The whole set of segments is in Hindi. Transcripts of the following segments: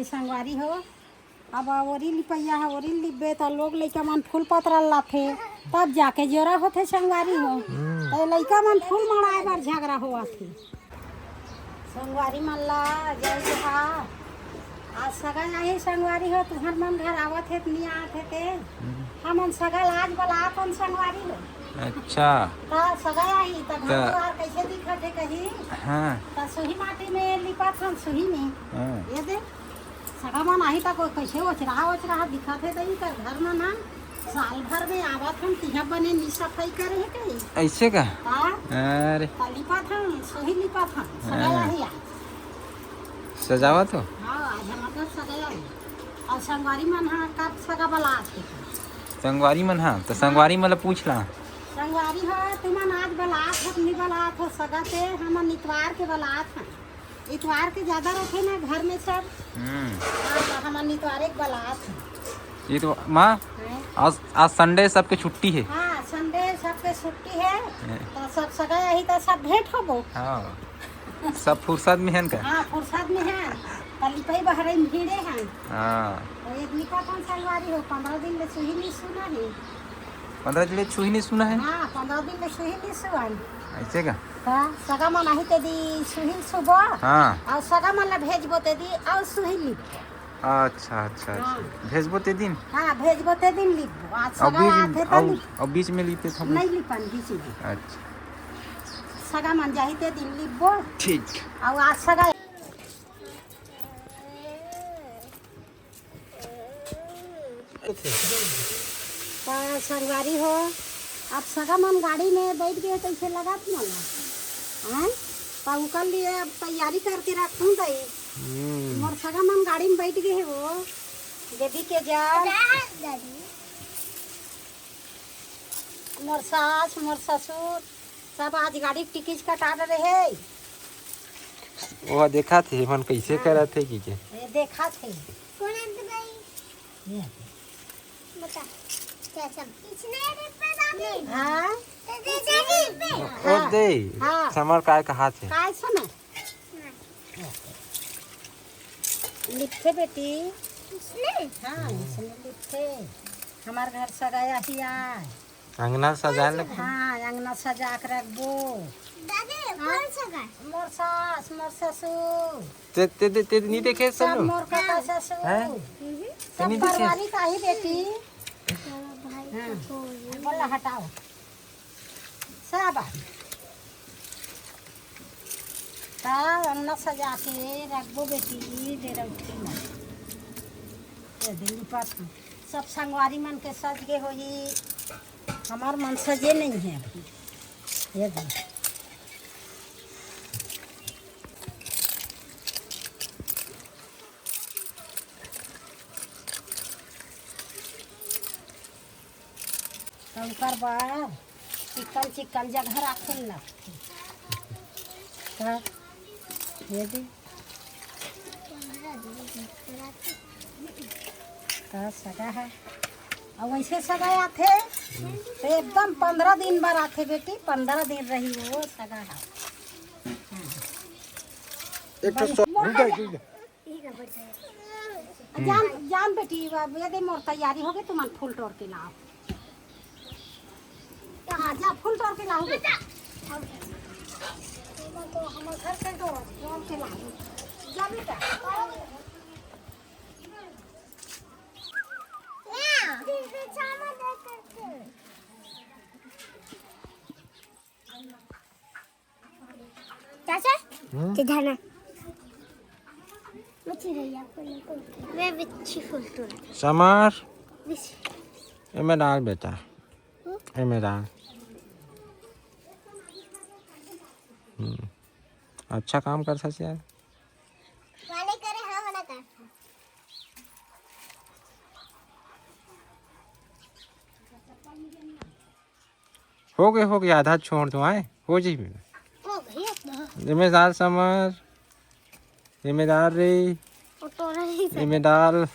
संगवारी हो अब ओरी लिपैया है ओरी लिपबे तो लोग लइका मन फूल पतरा लाथे तब जाके जोरा होथे संगवारी हो तो लइका मन फूल मड़ाए बार झगड़ा होआ थे संगवारी मन ला जय हा आज सगल आई संगवारी हो तुहर मन घर आवत है नहीं आते थे हमन सगल आज बलातन संगवारी हो। अच्छा ता सगल आई ता घर द्वार कैसे दिखत है कहीं हाँ ता सुही माटी में लिपत हम सुही में हाँ ये दे सगा मन आई ता कोई कैसे ओचरा दिखत है तई कर घर में ना साल भर में आवत हम तिहा बने नी सफाई करे है कहीं ऐसे का हाँ अरे ता लिपत हम सुही लिपत हम सगल आई आज सजावत हो हाँ आज हमारे सगल आई और संगवारी मन हाँ कब सगा बलात है संगवारी मन हाँ तो संगवारी मतलब पूछ ला संगवारी हो तुमन आज बलात हो नहीं बलात हो सगा से हम इतवार के बलात हैं इतवार के ज्यादा रखे ना घर में सब हाँ हम इतवार एक बलात है ये तो माँ आज संडे सबके छुट्टी है हाँ संडे सबके छुट्टी है तो सब सगा यही तो सब भेंट हो हाँ सब फुर्सत में है का हाँ फुर्सत में है लिपाई बहरे में भीड़े हैं हाँ तो एक लिपा कौन संगवारी हो 15 दिन में सुही नहीं सुना है 15 दिन छुही नहीं सुना है हाँ 15 दिन में सुही नहीं सुन ऐसे का हाँ सगा मन आही ते दी सुही सुबह हाँ और सगा मन ला भेजबो ते दी और सुही लिप अच्छा अच्छा हाँ। अच्छा भेजबो ते दिन हाँ भेजबो ते दिन लिप आज सगा आथे तो लिप अब बीच में लिपते थे नहीं लिपन बीच में अच्छा सगा मन जाही ते दिन लिपबो ठीक और आज सगा संगवारी हो अब सगा मन गाड़ी में बैठ गए तो इसे लगा थी ना तो कल लिए अब तैयारी करके रखूँ तई मोर सगा मन गाड़ी में बैठ गए वो देवी के जा मोर सास मोर ससुर सब आज गाड़ी टिकट कटा रहे वो देखा थे मन कैसे करा थे कि के देखा थे बता कैसा इसने हाँ और दे हाँ। समर काय कहा थे काय सुना लिखे बेटी हाँ इसने लिखे हमारे घर सगाया ही आए अंगना सजा ले हाँ अंगना सजा कर रखबो दादी कौन सगा मोर सास मोर ससुर ते नहीं देखे सब सब मोर काका ससुर हैं? सब नहीं देखे? परवारी का ही बेटी भाई हाँ। को बोला हटाओ सब ता अंगना सजा के रखबो बेटी दे रखी ना ये दिल्ली पास सब संगवारी मन के सज के होई हमार मन सजे नहीं है अभी ये देख कंकर बार चिकन चिकन जगह रखे लगती ये दे सगा है और वैसे सगा आते तो एकदम 15 दिन बाद आते बेटी 15 दिन रही वो सगा है जान बेटी ये दे मोर तैयारी हो गई तुम फूल तोड़ के लाओ हाँ जा फूल तोड़ के लाओ बेटा तो हमारे घर से तोड़ के लाओ जा बेटा चाचा किधर है मच्छी रैया मैं बिच्छी फूल तोड़ समर बिच्छी एमे डाल बेटा एमे डाल अच्छा काम कर सकते यार वाले करे हाँ वाला कर हो गए आधा छोड़ दो आए हो जी हो गई अब जिम्मेदार समर जिम्मेदार रे वो तोड़ा ही जिम्मेदार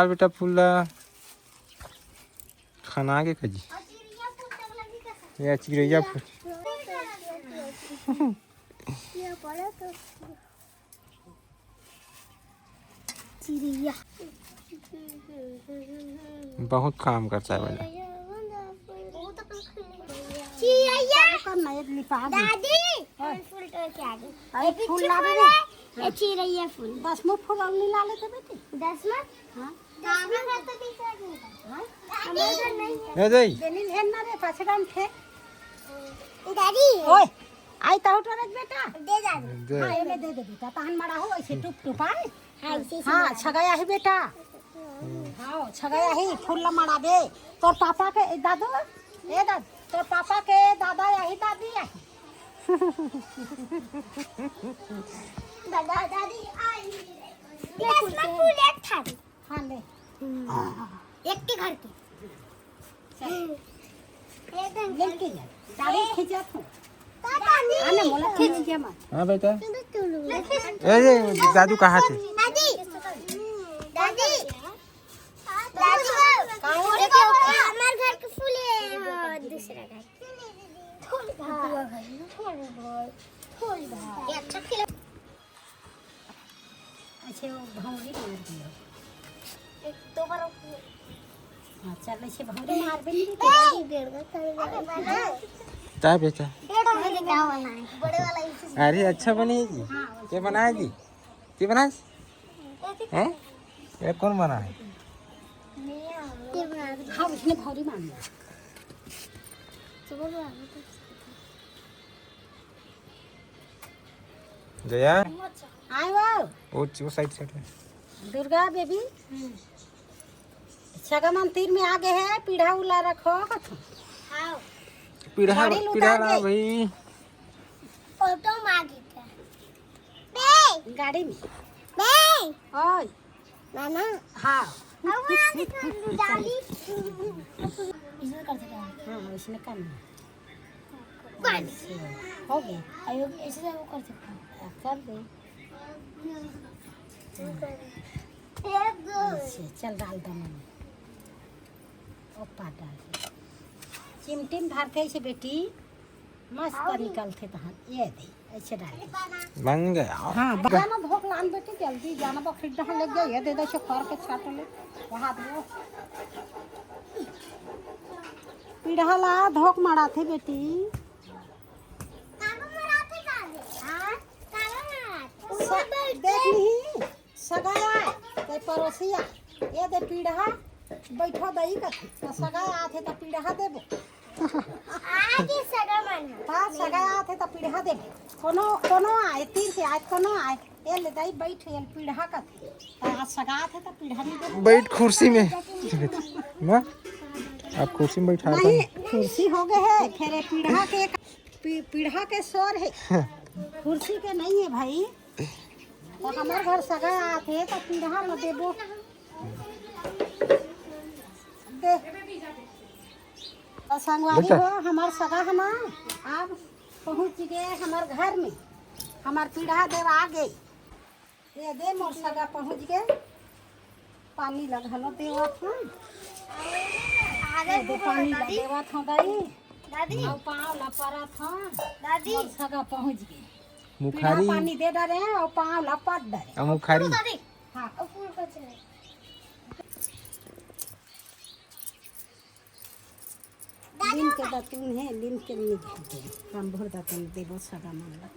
बेटा फूला खाना के खजी ये चिड़ैया फूल ये पड़ा तो चिड़िया बहुत काम करता है बेटा। चिड़िया करना एक लिपा दे। दादी फूल तोड़ के आ गई। अरे फूल ला दे। ये चिड़िया फूल 10 में फूल और ला लेते बेटी। 10 में हाँ 10 में तो दिख रहा है। हमारे घर नहीं है। ए दे बेनी लेन ना रे पछड़न थे। दादी ओए आई तो उठरत बेटा। दे दादी दे हाँ ये दे दे बेटा तहन मड़ा हो ऐसे टुप टुपाए। हाँ इसे हाँ छगया ही बेटा। हाँ छगया ही फूल ला मड़ा दे। तोर पापा के दादू ए दाद तोर पापा के दादा यही दादी यही। दादा दादी आई। इसमें फूल एक था। हाँ ले एक के घर के लेके जा दादी खिंचत हूँ। दादी आने मोला खींच के मत। हाँ बेटा। दादी ए ये दादू कहाँ थे? दादी दादी हमारे घर के फूल है दूसरा घर ये अच्छा खिला अच्छे वो भौरी मार दियो। एक दो बार हाँ चल ऐसे भौरी मार भी नहीं देते। क्या बेटा? बड़े वाला अरे अच्छा बनेगी। क्या बनाएगी? क्या बनाए? हैं? ये कौन बना है? हाँ उसने भौरी मार दिया। जया आए वो वो साइड है। दुर्गा बेबी सगा मंदिर में आगे है पीढ़ा उला रखो। पीढ़ा गाड़ी लुटा पीढ़ा दे। भाई। फोटो मांगी था गाड़ी में बे ओए नाना हाँ डाली इसमें कर सकता है हाँ उसने करना पानी हो गया। आयो ऐसे वो कर सकता है कर दे। एक दो अच्छे, चल डाल दो मैंने ओपा डाल दे। चिमटिम भरते ऐसे बेटी मस्त निकलते तहन ये दे ऐसे डाल दे। बन गया। हाँ जाना धोख लान बेटी जल्दी जाना बकरी डहा लग गया ये दे दे से खर के छाट ले वहां दो पीढ़ा ला धोख मारा थे बेटी। कागो मराते कागे हां कागो मराते देख ली सगाया ते पड़ोसिया ये दे पीढ़ा बैठो दई कथी तो सगाया आथे तो पीढ़ा देबो। आज सगा मन ता सगाया आथे तो पीढ़ा देबो। कोनो कोनो आए तीर के आए कोनो आए ये ले दई बैठ ये पीढ़ा कथी ता सगाया थे तो पीढ़ा नहीं देबो। बैठ कुर्सी में। माँ आप कुर्सी में बैठा नहीं कुर्सी हो गए है फिर पीढ़ा के पीढ़ा के स्वर है कुर्सी के नहीं है भाई। तो हमारे घर सगा आते तो पीढ़ा न देबो दे संगवारी हो हमार सगा है ना अब पहुँच गए हमार घर में हमार पीढ़ा देव आ गई ये दे मोर सगा पहुँच गए पानी लगलो देवा था दे पानी देवा था दाई दादी और पाँव ला पड़ा था दादी मोर सगा पहुँच गए पीढ़ा मुखारी पानी दे डरे और पाँव ला पट डरे। मुखारी दादी हाँ फूल को चले लिम के दतून है लिम के निकलते हम भर दतून देबो सगा मानला।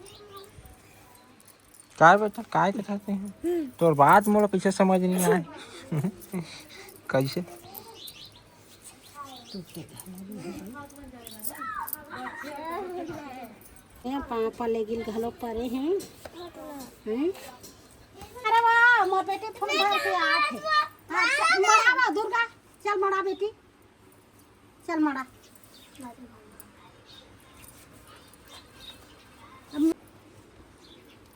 काय बेटा काय के चाहते हैं? तो बात मोला कैसे समझ नहीं आए? कैसे? ये पापा ले गिल घलो परे हैं हैं अरे वाह मोर बेटे फूल भर के आत है। हाँ, चल मड़ा बा दुर्गा चल मड़ा बेटी चल मड़ा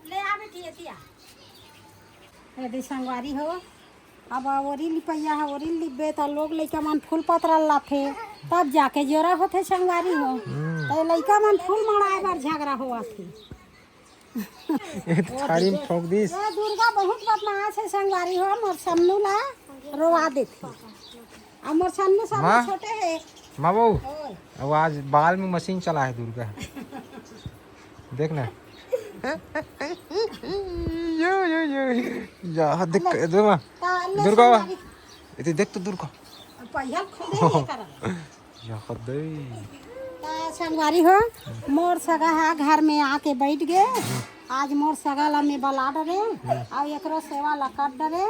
ले आ बेटी एतिया यदि संगवारी हो अब ओरी लिपैया है ओरी लिबे तो लोग लइका मन फूल पतरा लाथे तब जाके जोरा होथे संगवारी हो तो लइका मन फूल मड़ाए बार झगड़ा हुआ थी। थारी में ठोक दीस। ये दुर्गा बहुत बदमाश है संगवारी हो मोर सन्नू ला रोवा देती अब मोर सन्नू सब माँ? छोटे है माँ बहू ओए अब आज बाल में मशीन चला है दुर्गा। देख ना या देख दुर्गा दुर्गा इते देख तो दुर्गा पहिया खुदे कर या खदे संगवारी हो मोर सगा है घर में आके बैठ गए आज मोर सगा ला में बला डरे और एकरो सेवा ला कर डरे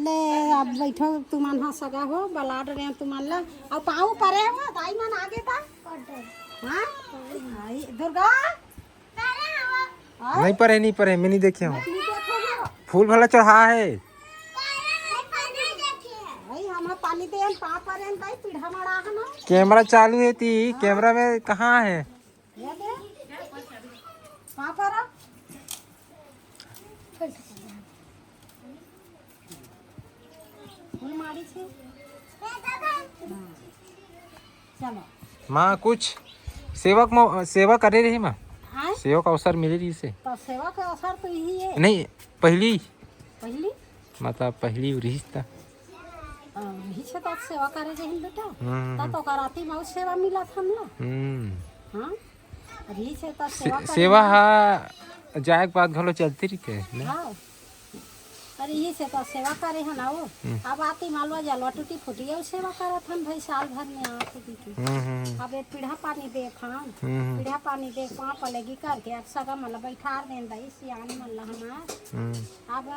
ले अब बैठो तुमन हा सगा हो बला डरे तुमन ला और पाऊ परे हो दाई मन आगे ता हां आई दुर्गा नहीं परे मैं नहीं देखे हूँ फूल भला चढ़ा है भाई हम पानी दे पा परे दाई पीढ़ा मड़ा है ना कैमरा चालू है ती कैमरा में कहाँ है ये दे पा पर फूल मारी छे चलो माँ कुछ सेवा करे रही माँ हाँ सेवा का अवसर मिले रही से तो सेवा का असर तो यही है नहीं पहली पहली मतलब पहली रिश्ता यही से तो सेवा करे रही बेटा ता तो कराती बहुत सेवा मिला था हमला हाँ यही से तो सेवा सेवा हा जाए के बाद घलो चलती रहते है हाँ अरे यही से तो सेवा करे है ना वो अब आती मालवा जलवा टूटी फूटी है सेवा करत हम भाई साल भर में आके दी अब एक पीढ़ा पानी दे खान पीढ़ा पानी दे पाँ पलेगी करके अब सगा मतलब बैठा देन दई सियान मल्ला हमार अब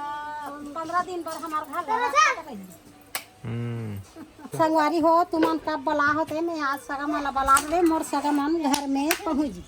15 दिन पर हमार घर संगवारी हो तुमन कब बला होते मैं आज सगा मला बला ले मोर सगा मन घर में पहुंच